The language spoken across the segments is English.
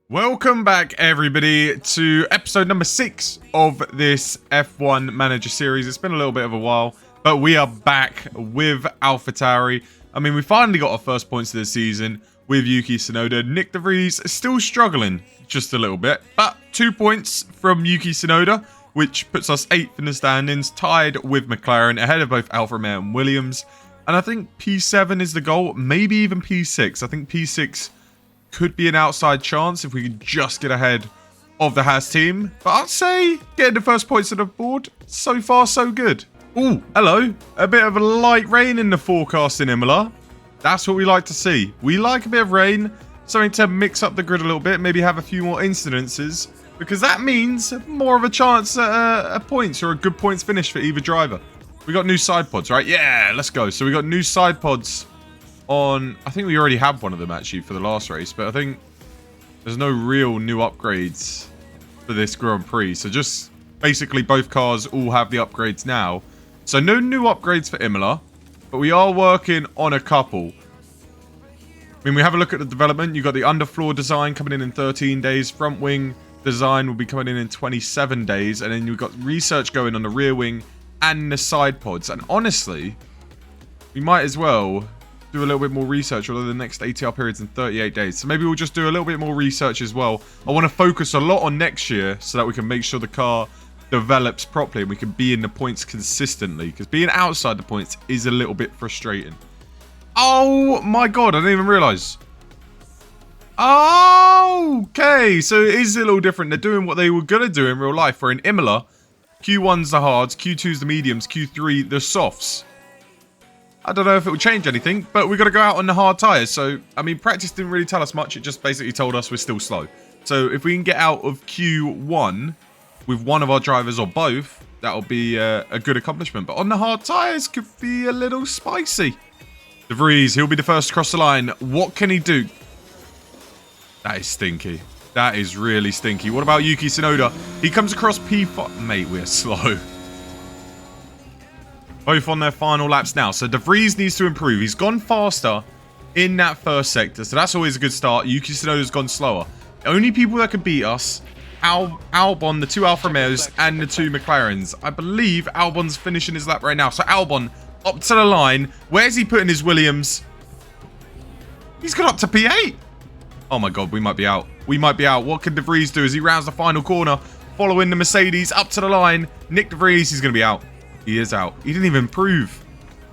Welcome back, everybody, to episode number 6 of this F1 Manager series. It's been a little bit of a while, but we are back with Alpha Tauri. I mean, we finally got our first points of the season with Yuki Tsunoda. Nick De Vries is still struggling just a little bit, but 2 points from Yuki Tsunoda, which puts us 8th in the standings, tied with McLaren, ahead of both Alfa Romeo and Williams. And I think P7 is the goal, maybe even P6. I think P6 could be an outside chance if we could just get ahead of the Haas team. But I'd say getting the first points on the board, so far so good. Ooh, hello. A bit of a light rain in the forecast in Imola. That's what we like to see. We like a bit of rain, something to mix up the grid a little bit, maybe have a few more incidences, because that means more of a chance at points or a good points finish for either driver. We got new side pods, right? Yeah, let's go. So we got new side pods on, I think we already have one of them actually for the last race, but I think there's no real new upgrades for this Grand Prix. So just basically both cars all have the upgrades now. So no new upgrades for Imola, but we are working on a couple. I mean, we have a look at the development. You've got the underfloor design coming in 13 days. Front wing design will be coming in 27 days. And then you've got research going on the rear wing and the side pods. And honestly, we might as well do a little bit more research, although the next ATR period's in 38 days. So maybe we'll just do a little bit more research as well. I want to focus a lot on next year so that we can make sure the car develops properly and we can be in the points consistently, because being outside the points is a little bit frustrating. Oh my god, I didn't even realize. Okay, so it is a little different. They're doing what they were going to do in real life, where in Imola, Q1's the hards, Q2's the mediums, Q3 the softs. I don't know if it will change anything, but we've got to go out on the hard tyres. So, I mean, practice didn't really tell us much. It just basically told us we're still slow. So, if we can get out of Q1 with one of our drivers or both, that'll be a good accomplishment. But on the hard tyres could be a little spicy. De Vries, he'll be the first to cross the line. What can he do? That is stinky. That is really stinky. What about Yuki Tsunoda? He comes across P5. Mate, we're slow. Both on their final laps now. So De Vries needs to improve. He's gone faster in that first sector. So that's always a good start. Yuki Tsunoda's gone slower. The only people that can beat us, Albon, the 2 Alfa Romeos, and the 2 McLarens. I believe Albon's finishing his lap right now. So Albon up to the line. Where's he putting his Williams? He's got up to P8. Oh my god, we might be out. We might be out. What can De Vries do as he rounds the final corner? Following the Mercedes up to the line. Nick De Vries, he's going to be out. He is out. He didn't even improve.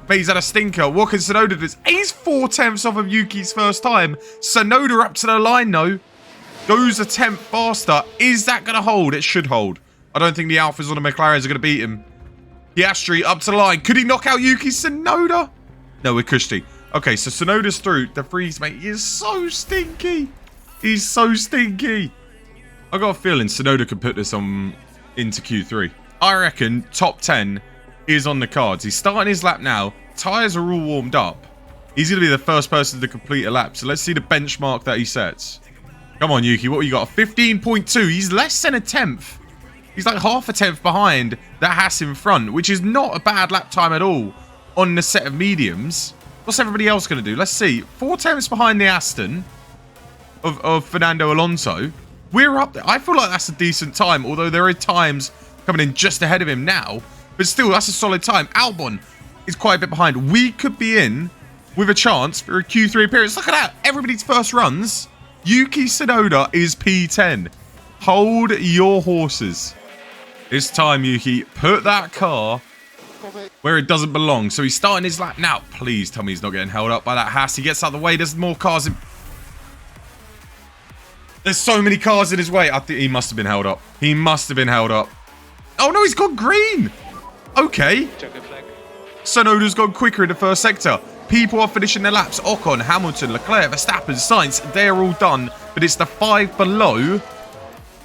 But he's had a stinker. What can Tsunoda do? He's 4/10 off of Yuki's first time. Tsunoda up to the line, though. Goes a tenth faster. Is that going to hold? It should hold. I don't think the Alphas or the McLarens are going to beat him. Piastri up to the line. Could he knock out Yuki Tsunoda? No, we're Kushti. Okay, so Tsunoda's through. De Vries, mate, he is so stinky. He's so stinky. I got a feeling Tsunoda could put this on into Q3. I reckon top 10 is on the cards. He's starting his lap now. Tyres are all warmed up. He's going to be the first person to complete a lap. So let's see the benchmark that he sets. Come on, Yuki. What you got? 15.2. He's less than a tenth. He's like half a tenth behind that Haas in front, which is not a bad lap time at all on the set of mediums. What's everybody else going to do? Let's see. 4 tenths behind the Aston of Fernando Alonso. We're up there. I feel like that's a decent time, although there are times coming in just ahead of him now. But still, that's a solid time. Albon is quite a bit behind. We could be in with a chance for a Q3 appearance. Look at that. Everybody's first runs. Yuki Tsunoda is P10. Hold your horses. It's time, Yuki. Put that car where it doesn't belong. So he's starting his lap now. Please tell me he's not getting held up by that Haas. He gets out of the way. There's more cars in. There's so many cars in his way. I think he must have been held up. He must have been held up. Oh, no, he's gone green. Okay. Tsunoda's gone quicker in the first sector. People are finishing their laps. Ocon, Hamilton, Leclerc, Verstappen, Sainz. They're all done. But it's the 5 below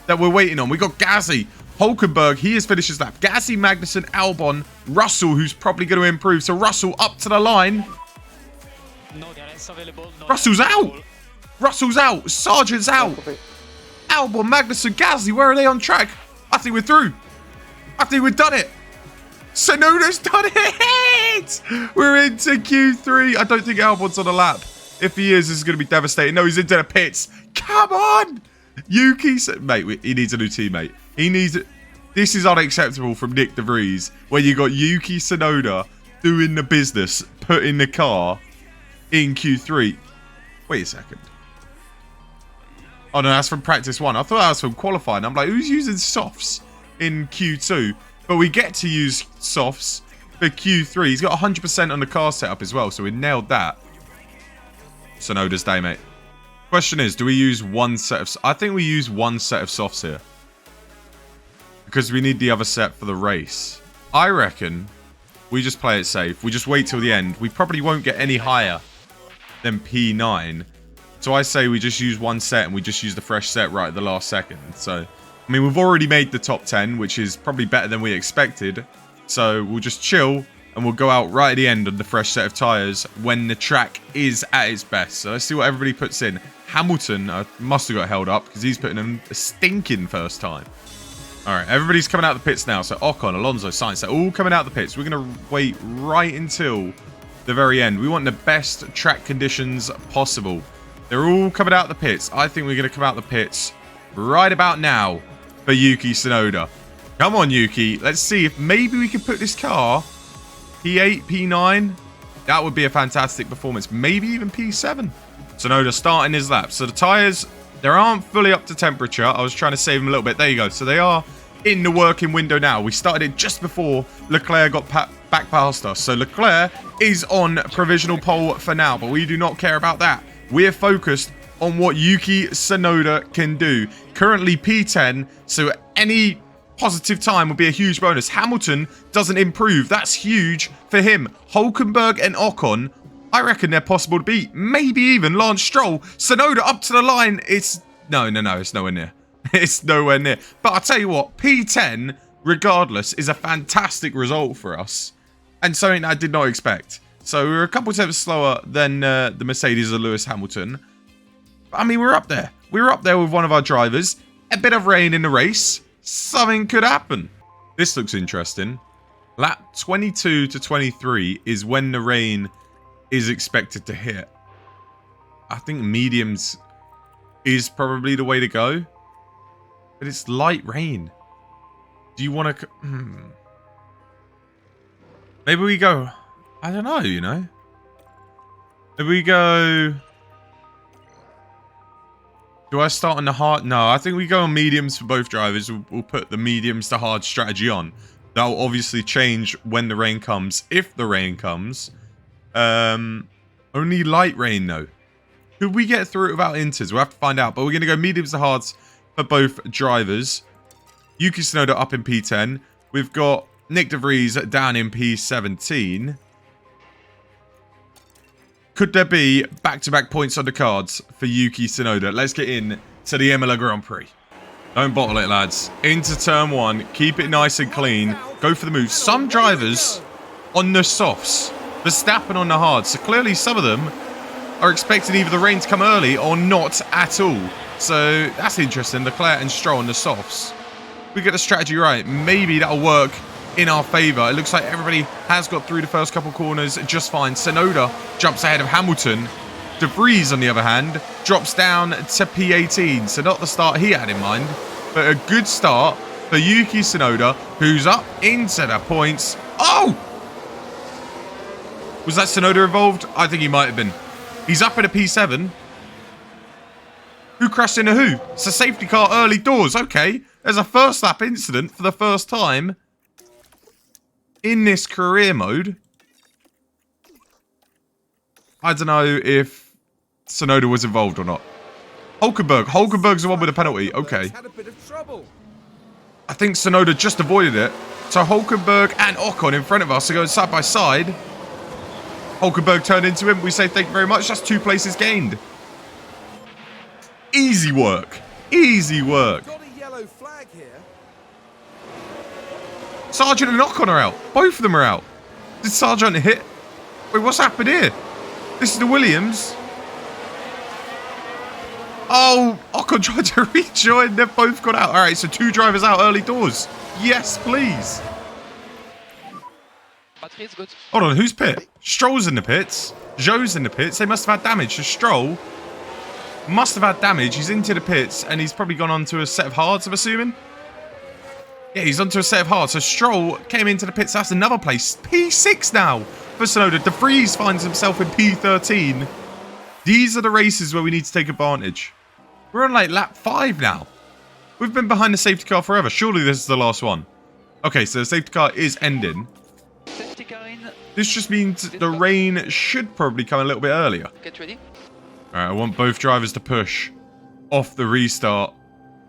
that we're waiting on. We got Gasly. Hulkenberg, he has finished his lap. Gasly, Magnussen, Albon, Russell, who's probably going to improve. So Russell up to the line. Russell's out. Russell's out. Sargent's out. Albon, Magnussen, Gasly, where are they on track? I think we're through. I think we've done it. Tsunoda's done it! We're into Q3. I don't think Albon's on a lap. If he is, this is going to be devastating. No, he's into the pits. Come on! Yuki, mate, he needs a new teammate. He needs. This is unacceptable from Nick DeVries, where you got Yuki Tsunoda doing the business, putting the car in Q3. Wait a second. Oh no, that's from practice 1. I thought that was from qualifying. I'm like, who's using softs in Q2? But we get to use softs for Q3. He's got 100% on the car setup as well, so we nailed that. Tsunoda's day, mate. Question is, do we use one set of... I think we use one set of softs here. Because we need the other set for the race. I reckon we just play it safe. We just wait till the end. We probably won't get any higher than P9. So I say we just use one set and we just use the fresh set right at the last second. So, I mean, we've already made the top 10, which is probably better than we expected. So we'll just chill and we'll go out right at the end on the fresh set of tyres when the track is at its best. So let's see what everybody puts in. Hamilton must have got held up because he's putting in a stinking first time. All right, everybody's coming out the pits now. So Ocon, Alonso, Sainz, they're all coming out the pits. We're going to wait right until the very end. We want the best track conditions possible. They're all coming out the pits. I think we're going to come out the pits right about now for Yuki Tsunoda. Come on, Yuki. Let's see if maybe we can put this car P8, P9. That would be a fantastic performance. Maybe even P7. Tsunoda starting his lap. So the tyres, they aren't fully up to temperature. I was trying to save them a little bit. There you go. So they are in the working window now. We started it just before Leclerc got back past us. So Leclerc is on provisional pole for now, but we do not care about that. We're focused on what Yuki Tsunoda can do. Currently P10, so any positive time would be a huge bonus. Hamilton doesn't improve. That's huge for him. Hulkenberg and Ocon, I reckon they're possible to beat. Maybe even Lance Stroll. Tsunoda up to the line. It's... No, it's nowhere near. It's nowhere near. But I'll tell you what, P10, regardless, is a fantastic result for us. And something I did not expect. So we're a couple steps slower than the Mercedes of Lewis Hamilton. I mean, we're up there. We were up there with one of our drivers. A bit of rain in the race. Something could happen. This looks interesting. Lap 22 to 23 is when the rain is expected to hit. I think mediums is probably the way to go. But it's light rain. Do you want to... Maybe we go... I don't know, you know. Maybe we go... Do I start on the hard? No, I think we go on mediums for both drivers. We'll put the mediums to hard strategy on. That'll obviously change when the rain comes, if the rain comes. Only light rain, though. Could we get through it without inters? We'll have to find out. But we're going to go mediums to hards for both drivers. Yuki Tsunoda up in P10. We've got Nick DeVries down in P17. Could there be back-to-back points on the cards for Yuki Tsunoda? Let's get in to the Imola Grand Prix. Don't bottle it, lads. Into turn 1. Keep it nice and clean. Go for the move. Some drivers on the softs. Verstappen on the hards. So clearly some of them are expecting either the rain to come early or not at all. So that's interesting. Leclerc and Stroll on the softs. We get the strategy right. Maybe that'll work in our favour. It looks like everybody has got through the first couple corners just fine. Tsunoda jumps ahead of Hamilton. De Vries, on the other hand, drops down to P18. So not the start he had in mind, but a good start for Yuki Tsunoda, who's up into the points. Oh! Was that Tsunoda involved? I think he might have been. He's up at a P7. Who crashed into who? It's a safety car early doors. Okay. There's a first lap incident for the first time in this career mode. I don't know if Tsunoda was involved or not. Hulkenberg's the one with a penalty. Okay. I think Tsunoda just avoided it. So Hulkenberg and Ocon in front of us are going side by side. Hulkenberg turned into him. We say thank you very much. That's 2 places gained. Easy work. Easy work. Got a yellow flag here. Sargent and Ocon are out. Both of them are out. Did Sargent hit? Wait, what's happened here? This is the Williams. Oh, Ocon tried to rejoin. They've both got out. All right, so 2 drivers out early doors. Yes, please. Hold on, who's pit? Stroll's in the pits. Zhou's in the pits. They must have had damage to Stroll. Must have had damage. He's into the pits, and he's probably gone on to a set of hards, I'm assuming. Yeah, he's onto a set of hards. So Stroll came into the pits. That's another place. P6 now for Tsunoda. De Vries finds himself in P13. These are the races where we need to take advantage. We're on like lap 5 now. We've been behind the safety car forever. Surely this is the last one. Okay, so the safety car is ending. This just means the rain should probably come a little bit earlier. Get ready. Alright, I want both drivers to push off the restart.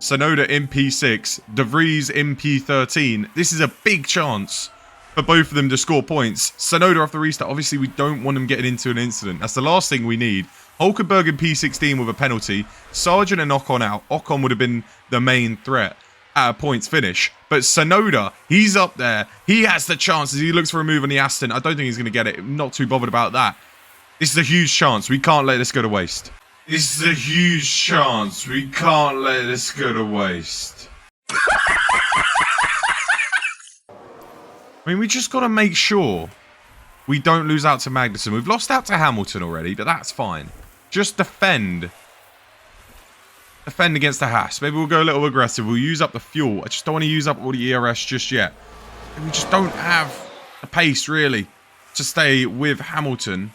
Tsunoda in P6, De Vries in P13. This is a big chance for both of them to score points. Tsunoda off the restart. Obviously, we don't want them getting into an incident. That's the last thing we need. Hulkenberg in P16 with a penalty. Sargent and Ocon out. Ocon would have been the main threat at a points finish. But Tsunoda, he's up there. He has the chances. He looks for a move on the Aston. I don't think he's going to get it. I'm not too bothered about that. This is a huge chance. We can't let this go to waste. This is a huge chance. We can't let this go to waste. I mean, we just got to make sure we don't lose out to Magnussen. We've lost out to Hamilton already, but that's fine. Just defend. Defend against the Haas. Maybe we'll go a little aggressive. We'll use up the fuel. I just don't want to use up all the ERS just yet. And we just don't have the pace, really, to stay with Hamilton.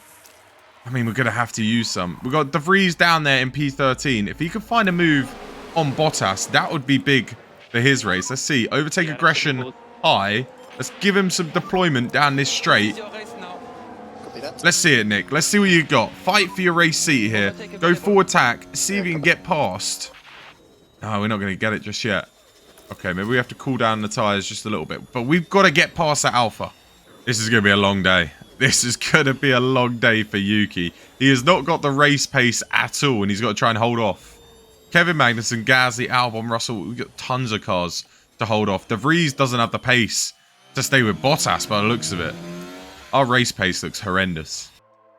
I mean, we're going to have to use some. We've got De Vries down there in P13. If he could find a move on Bottas, that would be big for his race. Let's see. Overtake aggression high. Let's give him some deployment down this straight. Let's see it, Nick. Let's see what you got. Fight for your race seat here. Go full attack. See if you can get past. No, we're not going to get it just yet. Okay, maybe we have to cool down the tyres just a little bit. But we've got to get past that Alpha. This is going to be a long day. This is going to be a long day for Yuki. He has not got the race pace at all, and he's got to try and hold off. Kevin Magnussen, Gasly, Albon, Russell. We've got tons of cars to hold off. De Vries doesn't have the pace to stay with Bottas by the looks of it. Our race pace looks horrendous.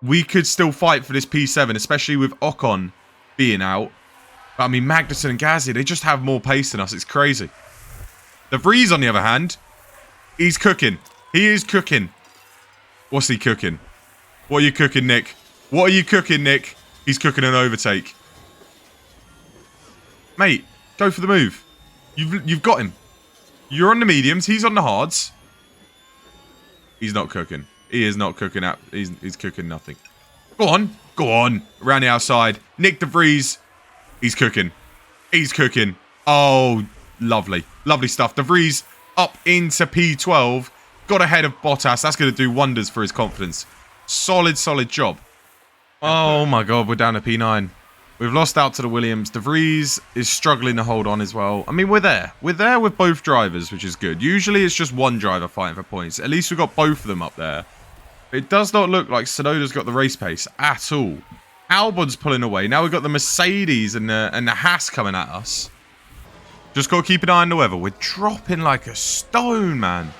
We could still fight for this P7, especially with Ocon being out. But I mean, Magnussen and Gasly, they just have more pace than us. It's crazy. De Vries, on the other hand, he's cooking. He is cooking. What's he cooking? What are you cooking, Nick? What are you cooking, Nick? He's cooking an overtake. Mate, go for the move. You've got him. You're on the mediums. He's on the hards. He's not cooking. He is not cooking up. He's cooking nothing. Go on. Go on. Around the outside. Nick De Vries. He's cooking. He's cooking. Oh, lovely. Lovely stuff. De Vries up into P12. Got ahead of Bottas. That's going to do wonders for his confidence. Solid, solid job. Oh my god, we're down to P9. We've lost out to the Williams. De Vries is struggling to hold on as well. I mean, we're there. We're there with both drivers, which is good. Usually it's just one driver fighting for points. At least we've got both of them up there. It does not look like Tsunoda's got the race pace at all. Albon's pulling away. Now we've got the Mercedes and the Haas coming at us. Just got to keep an eye on the weather. We're dropping like a stone, man.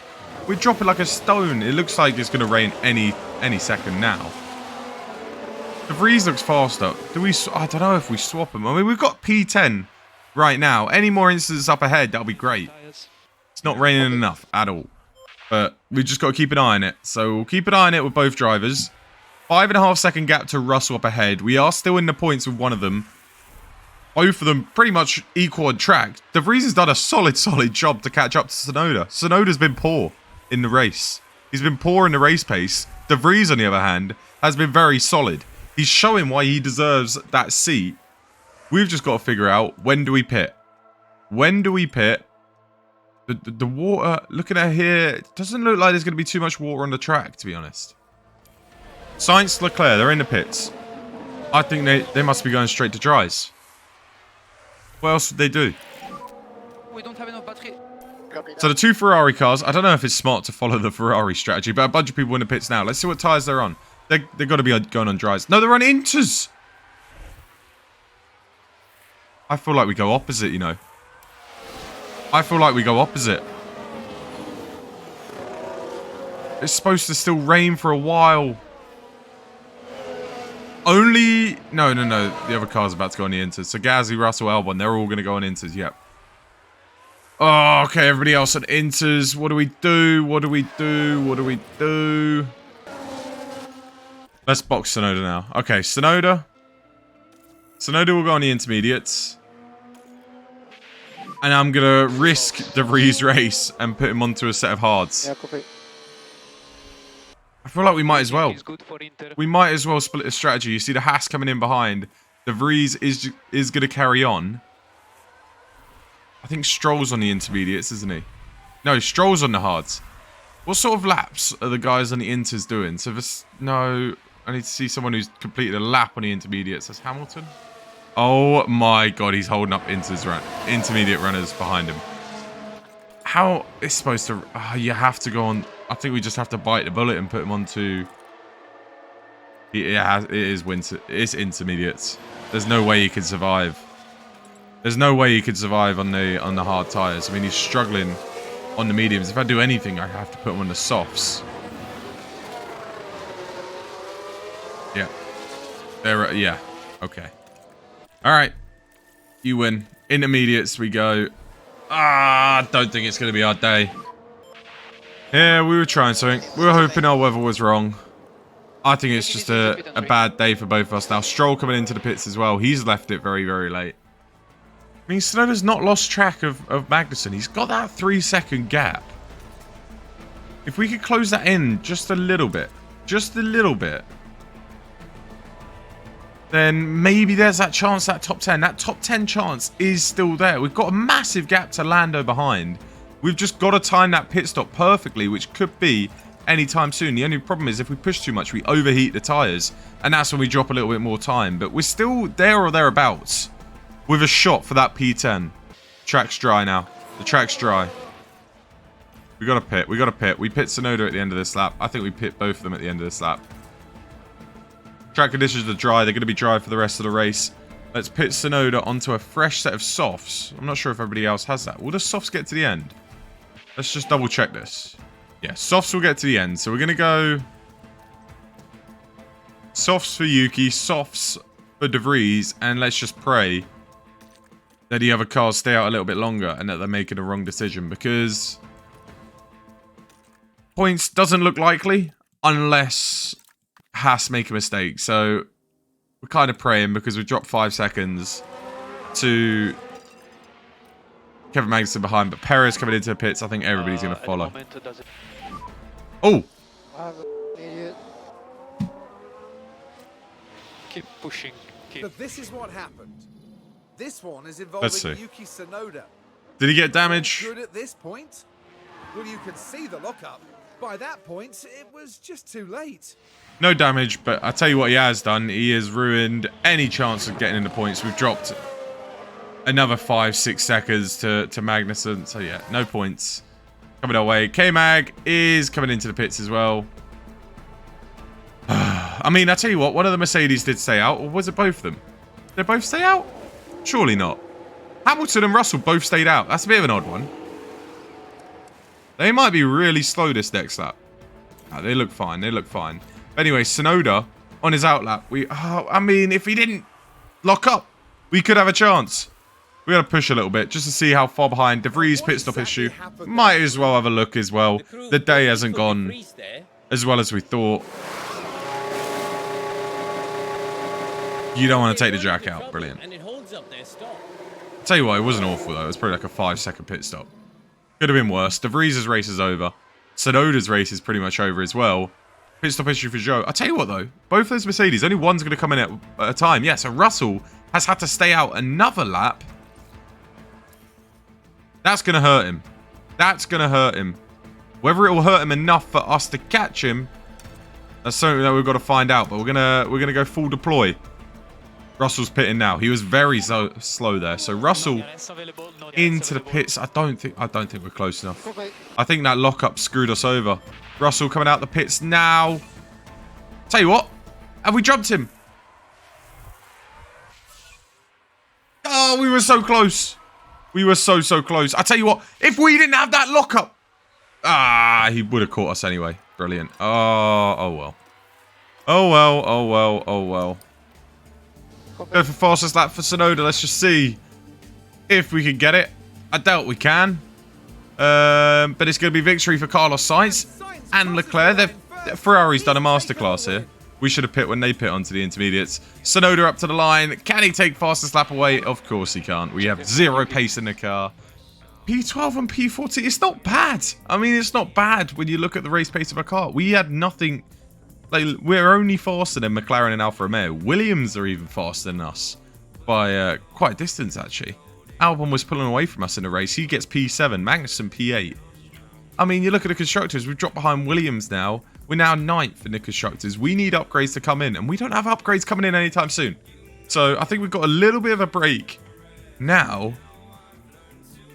We're dropping like a stone. It looks like it's going to rain any second now. De Vries looks faster. I don't know if we swap them. I mean, we've got P10 right now. Any more instances up ahead, that'll be great. It's not raining enough at all. But we just got to keep an eye on it. So we'll keep an eye on it with both drivers. 5.5 second gap to Russell up ahead. We are still in the points with one of them. Both of them pretty much equal on track. De Vries has done a solid job to catch up to Tsunoda. Tsunoda's been poor in the race. He's been poor in the race pace. De Vries, on the other hand, has been very solid. He's showing why he deserves that seat. We've just got to figure out, when do we pit? When do we pit? The water, looking at here, it doesn't look like there's going to be too much water on the track, to be honest. Sainz, Leclerc, they're in the pits. I think they must be going straight to dries. What else would they do? We don't have enough battery. So the two Ferrari cars, I don't know if it's smart to follow the Ferrari strategy, but a bunch of people in the pits now. Let's see what tyres they're on. They've got to be going on dries. No, they're on inters. I feel like we go opposite, you know. I feel like we go opposite. It's supposed to still rain for a while. Only... No. The other car's about to go on the inters. So Gasly, Russell, Albon, they're all going to go on inters. Yep. Oh, okay. Everybody else on inters. What do we do? What do we do? What do we do? Let's box Tsunoda now. Okay, Tsunoda. Sonoda will go on the intermediates. And I'm going to risk De Vries' race and put him onto a set of hards. Yeah, copy. I feel like we might as well. It's good for Inter. We might as well split a strategy. You see the Haas coming in behind. De Vries is going to carry on. I think Stroll's on the intermediates, isn't he? No, Stroll's on the hards. What sort of laps are the guys on the Inters doing? So this, no, I need to see someone who's completed a lap on the intermediates. That's Hamilton. Oh my god, he's holding up intermediate runners behind him. How it's supposed to... you have to go on... I think we just have to bite the bullet and put him onto... It is winter. It's intermediates. There's no way he could survive. There's no way he could survive on the hard tires. I mean, he's struggling on the mediums. If I do anything, I have to put him on the softs. Yeah. There. Yeah. Okay. All right. You win. Intermediates we go. I don't think it's going to be our day. Yeah, we were trying something. We were hoping our weather was wrong. I think it's just a bad day for both of us now. Stroll coming into the pits as well. He's left it very, very late. I mean, Tsunoda's not lost track of Magnussen. He's got that 3-second gap. If we could close that in just a little bit, then maybe there's that chance, that top 10. That top 10 chance is still there. We've got a massive gap to Lando behind. We've just got to time that pit stop perfectly, which could be anytime soon. The only problem is if we push too much, we overheat the tyres, and that's when we drop a little bit more time. But we're still there or thereabouts with a shot for that P10. Track's dry now. The track's dry. We got to pit. We got to pit. We pit Tsunoda at the end of this lap. I think we pit both of them at the end of this lap. Track conditions are dry. They're going to be dry for the rest of the race. Let's pit Tsunoda onto a fresh set of softs. I'm not sure if everybody else has that. Will the softs get to the end? Let's just double check this. Yeah, softs will get to the end. So we're going to go softs for Yuki, softs for De Vries, and let's just pray that the other cars stay out a little bit longer and that they're making a wrong decision, because points doesn't look likely unless Haas make a mistake. So we're kind of praying, because we've dropped 5 seconds to Kevin Magnussen behind, but Perez coming into the pits. I think everybody's going to follow. Oh! Idiot. Keep pushing. But this is what happened. This one is Let's see. involving Yuki Tsunoda. Did he get damage? Good at this point? Well, you can see the lockup. By that point, it was just too late. No damage, but I tell you what he has done. He has ruined any chance of getting into points. We've dropped another 5-6 seconds to Magnussen. So yeah, no points coming our way. K-Mag is coming into the pits as well. I mean, I tell you what, one of the Mercedes did stay out, or was it both of them? Did they both stay out? Surely not. Hamilton and Russell both stayed out. That's a bit of an odd one. They might be really slow this next lap. No, they look fine. They look fine. Anyway, Tsunoda on his outlap. I mean, if he didn't lock up, we could have a chance. We got to push a little bit just to see how far behind. De Vries pit stop issue. Might as well have a look as well. The day hasn't gone as well as we thought. You don't want to take the jack out. Brilliant. Tell you what, it wasn't awful though. It was probably like a 5-second pit stop. Could have been worse. De Vries' race is over. Tsunoda's race is pretty much over as well. Pit stop issue for Joe. I'll tell you what though. Both those Mercedes, only one's going to come in at a time. Yeah, so Russell has had to stay out another lap. That's going to hurt him. That's going to hurt him. Whether it will hurt him enough for us to catch him, that's something that we've got to find out. But we're gonna go full deploy. Russell's pitting now. He was very slow there. So Russell into the pits. I don't think we're close enough. I think that lockup screwed us over. Russell coming out the pits now. Tell you what, have we jumped him? Oh, we were so close. We were so close. I tell you what, if we didn't have that lockup, he would have caught us anyway. Brilliant. Oh well. Oh well. Go for fastest lap for Tsunoda. Let's just see if we can get it. I doubt we can. But it's going to be victory for Carlos Sainz and Leclerc. Ferrari's done a masterclass here. We should have pit when they pit onto the intermediates. Sonoda up to the line. Can he take fastest lap away? Of course he can't. We have zero pace in the car. P12 and P14, it's not bad. I mean, it's not bad when you look at the race pace of a car. We had nothing. Like, we're only faster than McLaren and Alfa Romeo. Williams are even faster than us by quite a distance, actually. Albon was pulling away from us in the race. He gets P7, Magnussen P8. I mean, you look at the constructors. We've dropped behind Williams now. We're now 9th in the constructors. We need upgrades to come in, and we don't have upgrades coming in anytime soon. So I think we've got a little bit of a break now,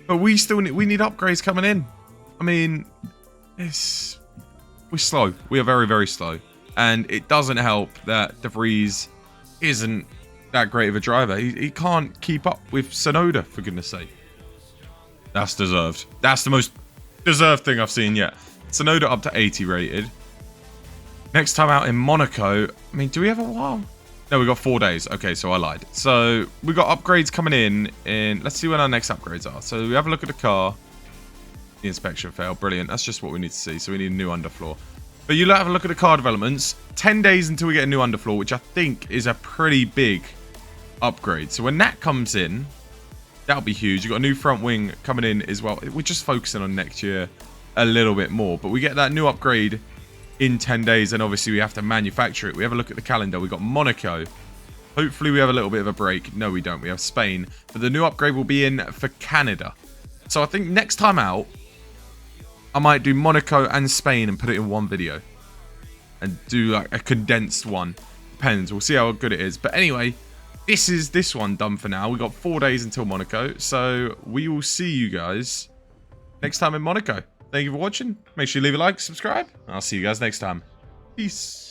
but we need upgrades coming in. I mean, we're slow. We are very, very slow, and it doesn't help that De Vries isn't that great of a driver. He can't keep up with Sonoda, for goodness sake. That's deserved. That's the most deserved thing I've seen yet. Sonoda up to 80 rated. Next time out in Monaco. I mean, do we have a while? No, we got 4 days. Okay, so I lied. So we got upgrades coming in. Let's see when our next upgrades are. So we have a look at the car. The inspection failed. Brilliant. That's just what we need to see. So we need a new underfloor. But you have a look at the car developments. 10 days until we get a new underfloor, which I think is a pretty big upgrade. So when that comes in, that'll be huge. You've got a new front wing coming in as well. We're just focusing on next year a little bit more. But we get that new upgrade in 10 days, and obviously we have to manufacture it. We have a look at the calendar. We got Monaco. Hopefully we have a little bit of a break. No, we don't. We have Spain. But the new upgrade will be in for Canada. So I think next time out, I might do Monaco and Spain and put it in one video. And do like a condensed one. Depends. We'll see how good it is. But anyway, this is this one done for now. We got 4 days until Monaco. So we will see you guys next time in Monaco. Thank you for watching. Make sure you leave a like, subscribe. I'll see you guys next time. Peace.